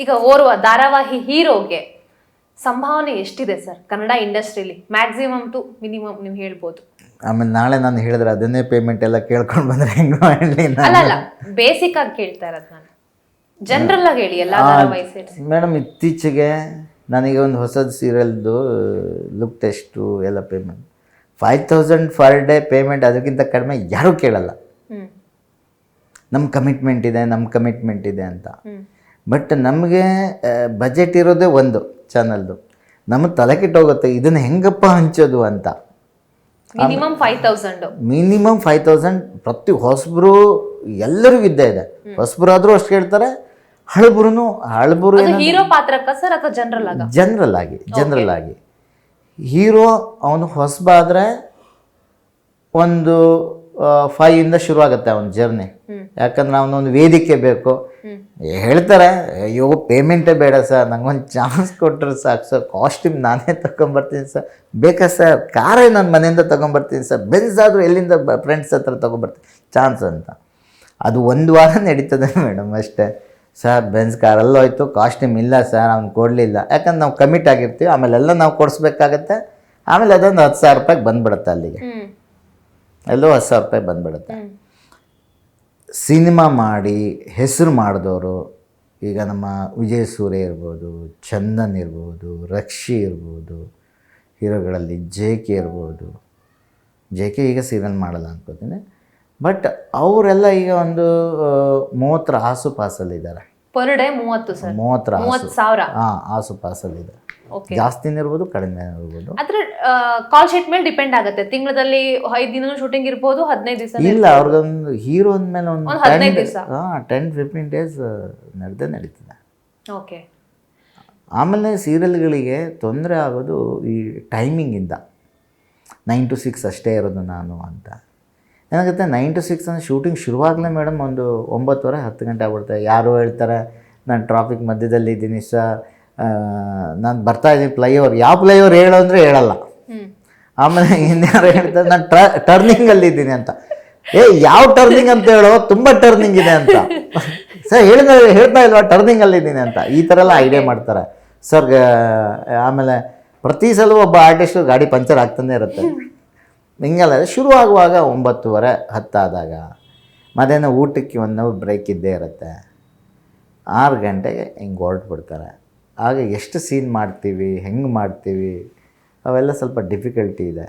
ಈಗ ಓರ್ವ ಧಾರಾವಾಹಿ ಹೀರೋಗೆ ಸಂಭಾವನೆ ಎಷ್ಟಿದೆ ಸರ್ ಕನ್ನಡ ಇಂಡಸ್ಟ್ರಿಲಿ? ಮ್ಯಾಕ್ಸಿಮಮ್ ಟು ಮಿನಿಮಮ್ ನೀವು ಹೇಳ್ಬೋದು. ಆಮೇಲೆ ನಾಳೆ ನಾನು ಹೇಳಿದ್ರೆ ಅದನ್ನೇ ಪೇಮೆಂಟ್ ಎಲ್ಲ ಕೇಳ್ಕೊಂಡು ಬಂದರೆ ಹೆಂಗೆ ಮಾಡಲಿ? ಅಲ್ಲ ಬೇಸಿಕ್ ಆಗಿ ಕೇಳ್ತಾ ಇರೋದು ನಾನು, ಜನರಲ್ ಆಗಿ ಹೇಳಿ ಎಲ್ಲ ಧಾರಾವಾಹಿ ಸೇರಿಸಿ. ಮೇಡಮ್ ಇತ್ತೀಚೆಗೆ ನನಗೆ ಒಂದು ಹೊಸದು ಸೀರಿಯಲ್ದು ಲುಕ್ ಟೆಸ್ಟು ಎಲ್ಲ ಪೇಮೆಂಟ್ 5000 ಪರ್ ಡೇ ಪೇಮೆಂಟ್, ಅದಕ್ಕಿಂತ ಕಡಿಮೆ ಯಾರೂ ಕೇಳಲ್ಲ. ನಮ್ಮ ಕಮಿಟ್ಮೆಂಟ್ ಇದೆ ಅಂತ. ಬಟ್ ನಮಗೆ ಬಜೆಟ್ ಇರೋದೇ ಒಂದು ಚಾನಲ್ದು. ನಮಗೆ ತಲೆ ಕೆಟ್ಟೋಗುತ್ತೆ ಇದನ್ನು ಹೆಂಗಪ್ಪ ಹಂಚೋದು ಅಂತ. ಮಿನಿಮಮ್ 5000 ಪ್ರತಿ ಹೊಸಬ್ರು ಎಲ್ಲರಿಗೂ ಇದ್ದೇ ಇದೆ. ಹೊಸಬ್ರಾದರೂ ಅಷ್ಟು ಕೇಳ್ತಾರೆ, ಹಳಬರು ಹೀರೋ ಪಾತ್ರಕ್ಕ ಸರ್ ಅಥವಾ ಜನರಲ್ ಆಗಿ ಹೀರೋ ಅವನು ಹೊಸಬಾದರೆ ಒಂದು 5 ಇಂದ ಶುರುವಾಗುತ್ತೆ ಅವನ ಜರ್ನಿ. ಯಾಕಂದ್ರೆ ಅವನೊಂದು ವೇದಿಕೆ ಬೇಕು. ಹೇಳ್ತಾರೆ ಅಯ್ಯೋ ಪೇಮೆಂಟೇ ಬೇಡ ಸರ್, ನಂಗೊಂದು ಚಾನ್ಸ್ ಕೊಟ್ಟರೆ ಸಾಕು ಸರ್, ಕಾಸ್ಟ್ಯೂಮ್ ನಾನೇ ತೊಗೊಂಬರ್ತೀನಿ ಸರ್, ಬೇಕಾ ಸರ್ ಕಾರೇ ನನ್ನ ಮನೆಯಿಂದ ತೊಗೊಂಬರ್ತೀನಿ ಸರ್, ಬೆನ್ಸ್ ಆದರೂ ಎಲ್ಲಿಂದ ಫ್ರೆಂಡ್ಸ್ ಹತ್ರ ತೊಗೊಂಬರ್ತೀನಿ ಚಾನ್ಸ್ ಅಂತ. ಅದು 1 ವಾರ ನಡೀತದೆ ಮೇಡಮ್ ಅಷ್ಟೇ. ಸರ್ ಬೆನ್ಸ್ ಕಾರಲ್ಲಿ ಹೋಯ್ತು, ಕಾಸ್ಟ್ಯೂಮ್ ಇಲ್ಲ ಸರ್, ಅವ್ನು ಕೊಡಲಿಲ್ಲ. ಯಾಕಂದ್ರೆ ನಾವು ಕಮಿಟ್ ಆಗಿರ್ತೀವಿ, ಆಮೇಲೆಲ್ಲ ನಾವು ಕೊಡಿಸ್ಬೇಕಾಗತ್ತೆ. ಆಮೇಲೆ ಅದೊಂದು 10,000 ರೂಪಾಯಿಗೆ ಬಂದುಬಿಡುತ್ತೆ, ಅಲ್ಲಿಗೆ ಎಲ್ಲೋ 10,000 ರೂಪಾಯಿ ಬಂದುಬಿಡುತ್ತೆ. ಸಿನಿಮಾ ಮಾಡಿ ಹೆಸರು ಮಾಡಿದವರು ಈಗ ನಮ್ಮ ವಿಜಯ್ ಸೂರ್ಯ ಇರ್ಬೋದು, ಚಂದನ್ ಇರ್ಬೋದು, ರಕ್ಷಿ ಇರ್ಬೋದು, ಹೀರೋಗಳಲ್ಲಿ JK ಇರ್ಬೋದು. JK ಈಗ ಸೀರಿಯಲ್ ಮಾಡಲ್ಲ ಅನ್ಕೋತೀನಿ. ಬಟ್ ಅವರೆಲ್ಲ ಈಗ ಒಂದು 30 ಆಸುಪಾಸಲ್ಲಿದ್ದಾರೆ. Per day 30,000 ಆಸುಪಾಸಲ್ಲಿದ್ದಾರೆ. ಜಾಸ್ತಿನೇ ಇರ್ಬೋದು, ಕಡಿಮೆ ಇರ್ಬೋದು. ಆದ್ರೆ ಕಾಲ್ ಶೀಟ್ ಮೇಲೆ ಡಿಪೆಂಡ್ ಆಗುತ್ತೆ. ತಿಂಗಳಲ್ಲಿ 5 ದಿನ ಶೂಟಿಂಗ್ ಇರ್ಬೋದು, 15 ದಿವಸ ಇಲ್ಲ. ಅವ್ರಿಗೊಂದು ಹೀರೋ ಅಂದಮೇಲೆ ಒಂದು 15 ದಿವಸ 10-15 ಡೇಸ್ ನಡೀತದೆ. ಓಕೆ. ಆಮೇಲೆ ಸೀರಿಯಲ್ಗಳಿಗೆ ತೊಂದರೆ ಆಗೋದು ಈ ಟೈಮಿಂಗಿಂದ. 9 to 6 ಅಷ್ಟೇ ಇರೋದು ನಾನು ಅಂತ. ಏನಾಗುತ್ತೆ 9 to 6 ಅಂದರೆ ಶೂಟಿಂಗ್ ಶುರುವಾಗಲೇ ಮೇಡಮ್ ಒಂದು 9:30 10 ಗಂಟೆ ಆಗ್ಬಿಡ್ತಾರೆ. ಯಾರೋ ಹೇಳ್ತಾರೆ ನಾನು ಟ್ರಾಫಿಕ್ ಮಧ್ಯದಲ್ಲಿ ಇದ್ದೀನಿ ಸರ್, ನಾನು ಬರ್ತಾಯಿದ್ದೀನಿ ಫ್ಲೈಓವರ್. ಯಾವ ಫ್ಲೈಓವರ್ ಹೇಳೋ ಅಂದರೆ ಹೇಳಲ್ಲ. ಆಮೇಲೆ ಇನ್ಯಾರು ಹೇಳ್ತಾರೆ ನಾನು ಟರ್ನಿಂಗಲ್ಲಿದ್ದೀನಿ ಅಂತ. ಯಾವ ಟರ್ನಿಂಗ್ ಅಂತ ಹೇಳೋ, ತುಂಬ ಟರ್ನಿಂಗ್ ಇದೆ ಅಂತ. ಸರ್ ಹೇಳ್ತಾ ಇಲ್ವಾ ಟರ್ನಿಂಗಲ್ಲಿದ್ದೀನಿ ಅಂತ. ಈ ಥರ ಎಲ್ಲ ಐಡಿಯಾ ಮಾಡ್ತಾರೆ ಸರ್. ಆಮೇಲೆ ಪ್ರತಿ ಸಲ ಒಬ್ಬ ಆರ್ಟಿಸ್ಟು ಗಾಡಿ ಪಂಚರ್ ಆಗ್ತಾನೆ ಇರುತ್ತೆ. ಹಿಂಗೆಲ್ಲ ಶುರುವಾಗುವಾಗ 9:30 10 ಆದಾಗ ಮಧ್ಯಾಹ್ನ ಊಟಕ್ಕೆ 1 ಅವರ್ ಬ್ರೇಕ್ ಇದ್ದೇ ಇರುತ್ತೆ. 6 ಗಂಟೆಗೆ ಹಿಂಗೆ ಹೊರಟ್ಬಿಡ್ತಾರೆ. ಆಗ ಎಷ್ಟು ಸೀನ್ ಮಾಡ್ತೀವಿ, ಹೆಂಗೆ ಮಾಡ್ತೀವಿ, ಅವೆಲ್ಲ ಸ್ವಲ್ಪ ಡಿಫಿಕಲ್ಟಿ ಇದೆ.